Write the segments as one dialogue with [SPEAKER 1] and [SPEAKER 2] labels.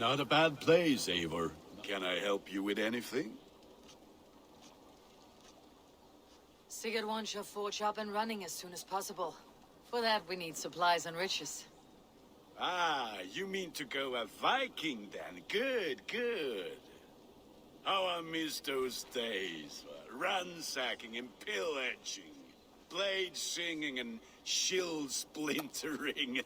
[SPEAKER 1] Not a bad place, Eivor. Can I help you with anything?
[SPEAKER 2] Sigurd wants your forge up and running as soon as possible. For that, we need supplies and riches.
[SPEAKER 1] Ah, you mean to go a Viking then? Good, good. How I miss those days. Ransacking and pillaging. Blade singing and shield splintering.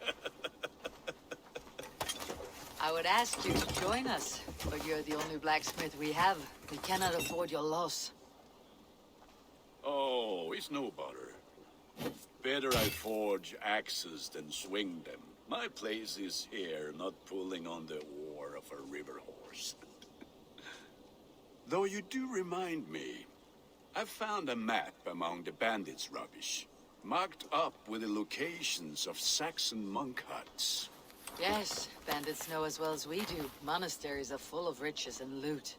[SPEAKER 2] I would ask you to join us, but you're the only blacksmith we have. We cannot afford your loss.
[SPEAKER 1] Oh, it's no bother. Better I forge axes than swing them. My place is here, not pulling on the oar of a river horse. Though you do remind me, I found a map among the bandits' rubbish, marked up with the locations of Saxon monk huts.
[SPEAKER 2] Yes, bandits know as well as we do. Monasteries are full of riches and loot.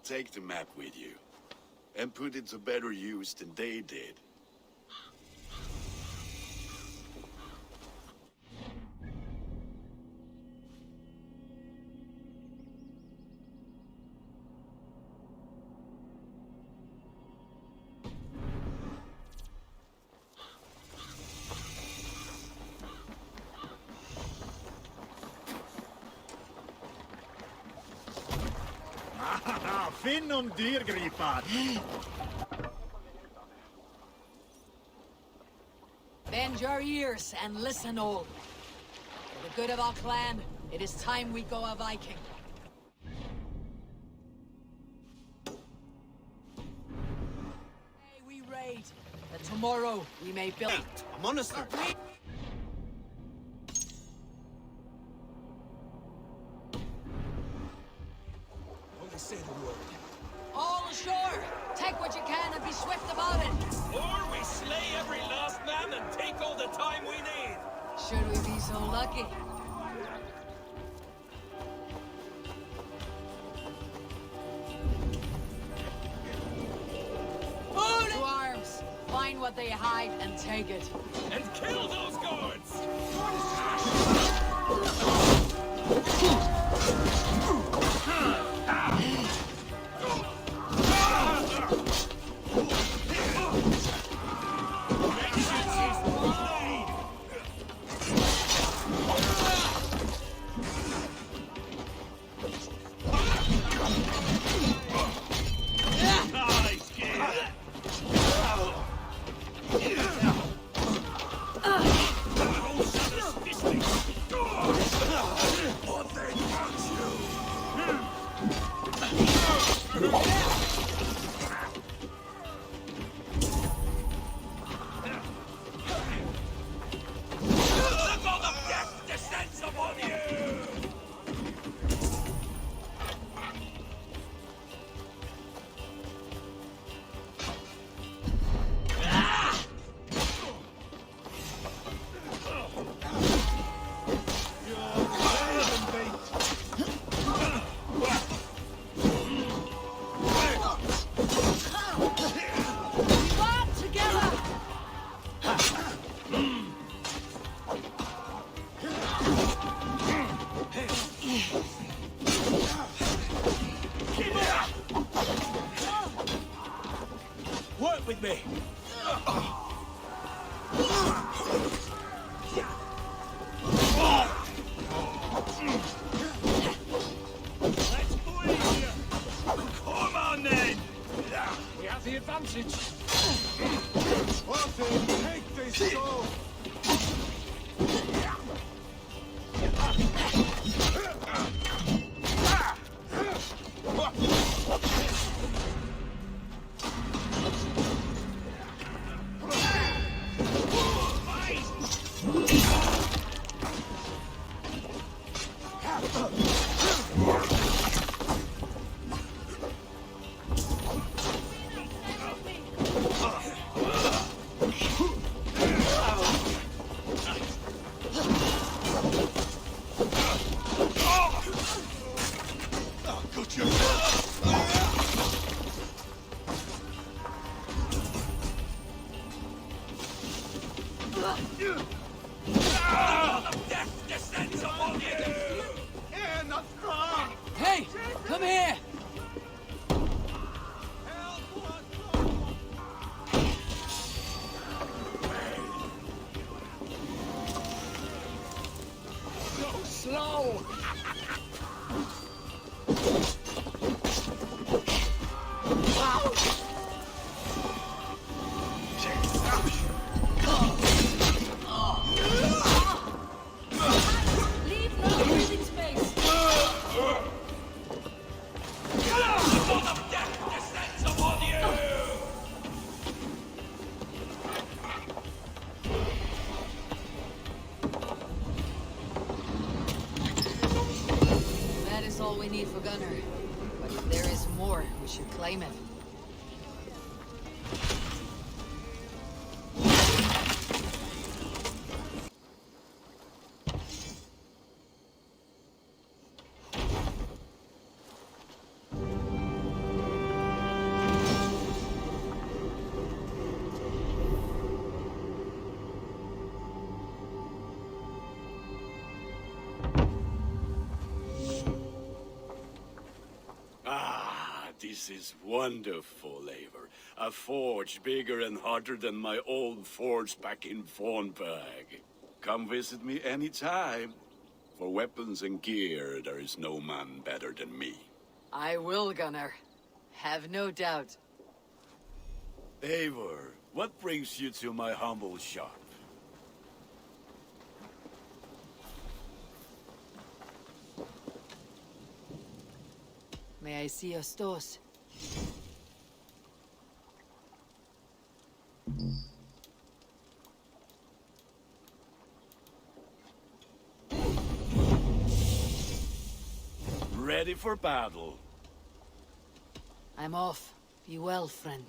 [SPEAKER 1] Take the map with you, and put it to better use than they did.
[SPEAKER 3] Finn om dyrgripat!
[SPEAKER 2] Bend your ears and listen all. For the good of our clan, it is time we go a Viking. Today we raid, that tomorrow we may build
[SPEAKER 3] A monastery! Only say the word.
[SPEAKER 2] all ashore. Take what you can and be swift about it.
[SPEAKER 4] Or we slay every last man and take all the time we need.
[SPEAKER 2] Should we be so lucky? To arms! Find what they hide and take it.
[SPEAKER 4] And kill those guards! Look all the death descends upon you!
[SPEAKER 2] Band together!
[SPEAKER 4] Work with me! Let's bleed here! Come on then! We have the advantage!
[SPEAKER 3] Take this sword!
[SPEAKER 4] All the death descends upon you!
[SPEAKER 3] Not strong!
[SPEAKER 2] should claim it.
[SPEAKER 1] This is wonderful, Eivor. A forge bigger and hotter than my old forge back in Fornburg. Come visit me anytime. For weapons and gear, there is no man better than me.
[SPEAKER 2] I will, Gunnar. Have no doubt.
[SPEAKER 1] Eivor, what brings you to my humble shop?
[SPEAKER 2] May I see your stores?
[SPEAKER 1] Ready for battle.
[SPEAKER 2] I'm off. Be well, friend.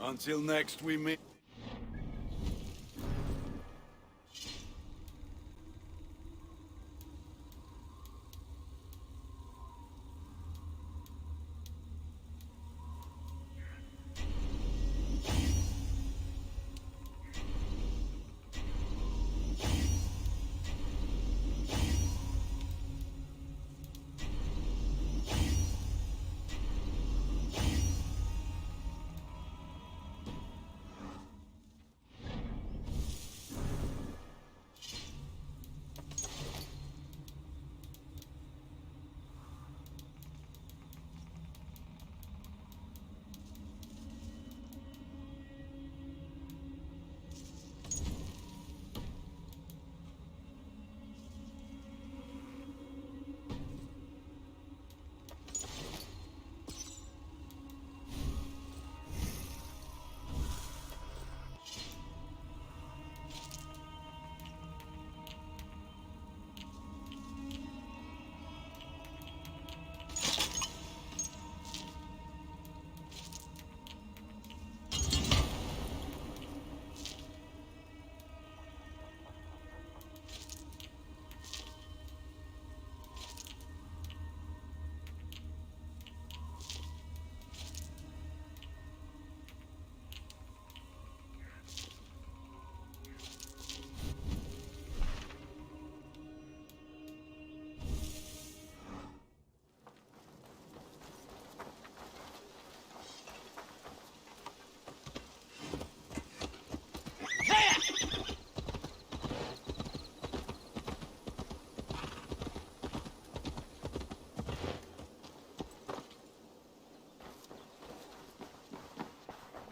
[SPEAKER 1] Until next we meet.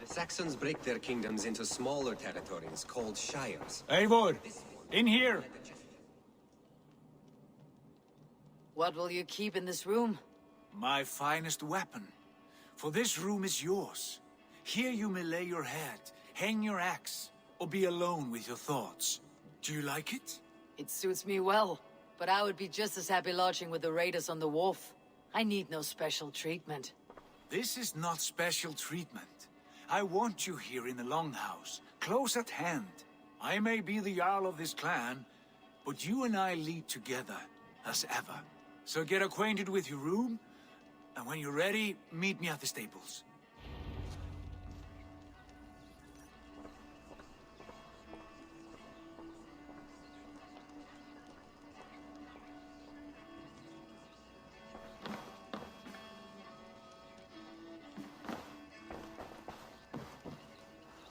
[SPEAKER 5] Saxons break their kingdoms into smaller territories called shires.
[SPEAKER 4] Eivor, in here!
[SPEAKER 2] What will you keep in this room?
[SPEAKER 4] My finest weapon. For this room is yours. Here you may lay your head, hang your axe, or be alone with your thoughts. Do you like it?
[SPEAKER 2] It suits me well, but I would be just as happy lodging with the raiders on the wharf. I need no special treatment.
[SPEAKER 4] This is not special treatment. I want you here in the Longhouse, close at hand. I may be the Jarl of this clan, but you and I lead together, as ever. So get acquainted with your room, and when you're ready, meet me at the stables.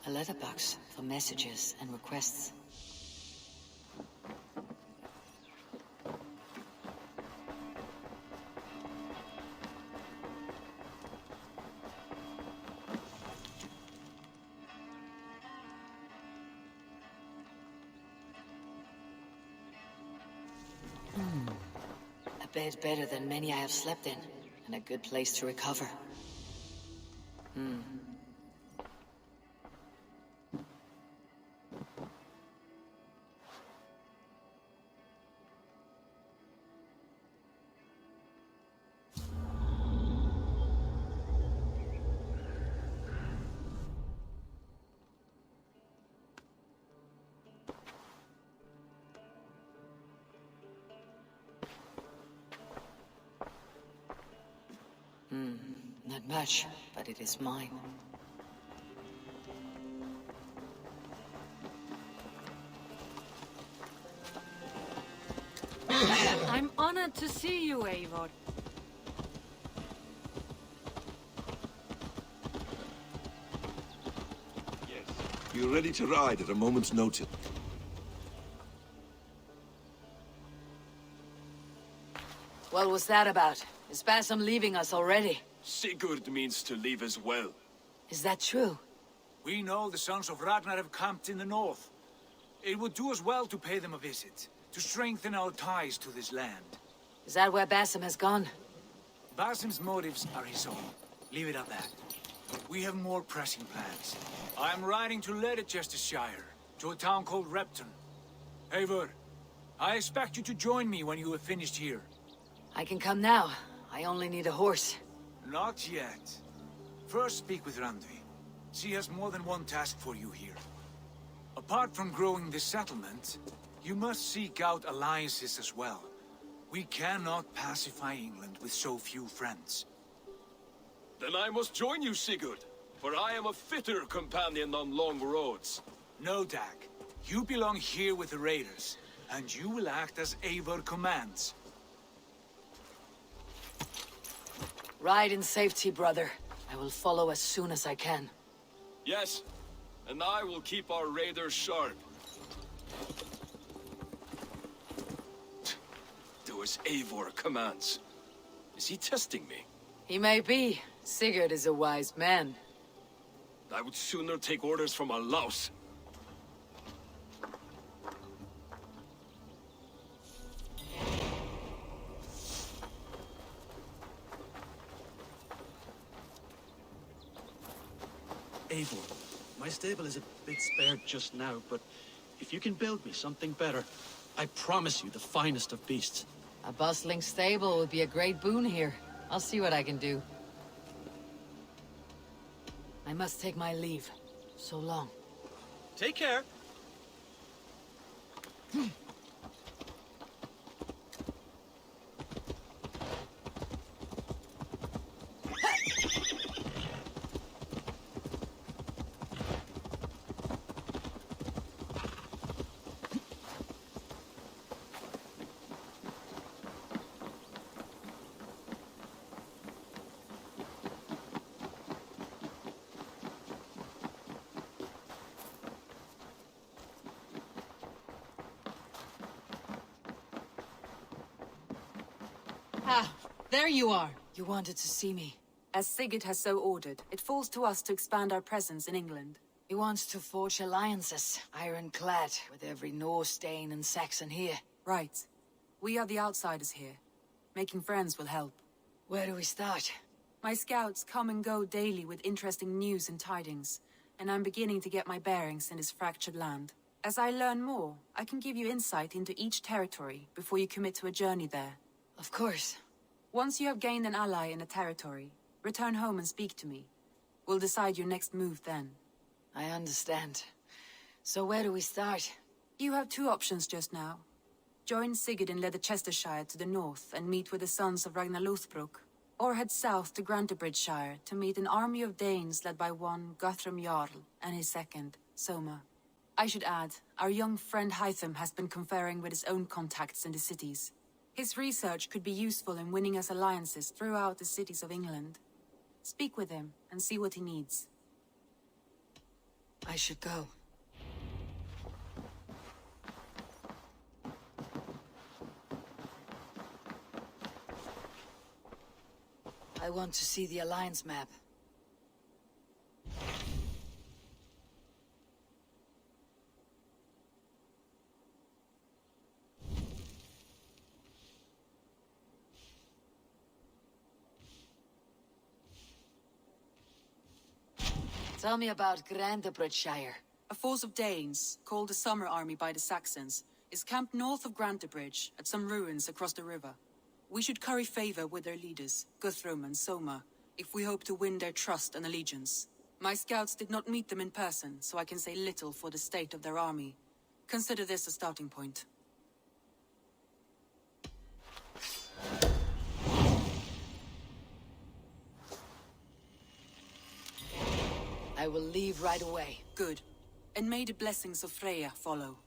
[SPEAKER 2] A letterbox for messages and requests. A bed better than many I have slept in, and a good place to recover. cannot match, but it is mine.
[SPEAKER 6] I'm honored to see you, Eivor.
[SPEAKER 7] You're ready to ride at a moment's notice.
[SPEAKER 2] What was that about? Is Basim leaving us already?
[SPEAKER 8] Sigurd means to leave as well.
[SPEAKER 2] Is that true?
[SPEAKER 4] We know the sons of Ragnar have camped in the north. It would do us well to pay them a visit, to strengthen our ties to this land.
[SPEAKER 2] Is that where Basim has gone?
[SPEAKER 4] Basim's motives are his own. Leave it at that. We have more pressing plans. I am riding to Leicestershire, to a town called Repton. Eivor, I expect you to join me when you have finished here.
[SPEAKER 2] I can come now. I only need a horse.
[SPEAKER 4] Not yet. First speak with Randvi. She has more than one task for you here. Apart from growing this settlement, you must seek out alliances as well. We cannot pacify England with so few friends.
[SPEAKER 8] Then I must join you, Sigurd, for I am a fitter companion on long roads.
[SPEAKER 4] No, Dag. You belong here with the raiders, and you will act as Eivor commands.
[SPEAKER 2] Ride in safety, brother. I will follow as soon as I can.
[SPEAKER 8] Yes, and I will keep our raiders sharp. Do as Eivor commands. Is he testing me?
[SPEAKER 2] He may be. Sigurd is a wise man.
[SPEAKER 8] I would sooner take orders from a louse.
[SPEAKER 3] Eivor, my stable is a bit spared just now, but if you can build me something better, I promise you the finest of beasts.
[SPEAKER 2] A bustling stable would be a great boon here. I'll see what I can do. I must take my leave. So long.
[SPEAKER 3] Take care.
[SPEAKER 2] Ah, there you are. You wanted to see me.
[SPEAKER 9] As Sigurd has so ordered, it falls to us to expand our presence in England.
[SPEAKER 2] He wants to forge alliances, ironclad, with every Norse, Dane, and Saxon here.
[SPEAKER 9] Right. We are the outsiders here. Making friends will help.
[SPEAKER 2] Where do we start?
[SPEAKER 9] My scouts come and go daily with interesting news and tidings, and I'm beginning to get my bearings in this fractured land. As I learn more, I can give you insight into each territory before you commit to a journey there.
[SPEAKER 2] Of course.
[SPEAKER 9] Once you have gained an ally in a territory, return home and speak to me. We'll decide your next move then.
[SPEAKER 2] I understand. So where do we start?
[SPEAKER 9] You have two options just now. Join Sigurd in Leicestershire to the north and meet with the sons of Ragnar Lothbrok, or head south to Grantebridgeshire to meet an army of Danes led by one Guthrum Jarl and his second, Soma. I should add, our young friend Hytham has been conferring with his own contacts in the cities. His research could be useful in winning us alliances throughout the cities of England. Speak with him and see what he needs.
[SPEAKER 2] I should go. I want to see the Alliance map. Tell me about Grantebridgeshire.
[SPEAKER 9] A force of Danes, called the Summer Army by the Saxons, is camped north of Grantebridge at some ruins across the river. We should curry favor with their leaders, Guthrum and Soma, if we hope to win their trust and allegiance. My scouts did not meet them in person, so I can say little for the state of their army. Consider this a starting point.
[SPEAKER 2] I will leave right away.
[SPEAKER 9] Good. And may the blessings of Freya follow.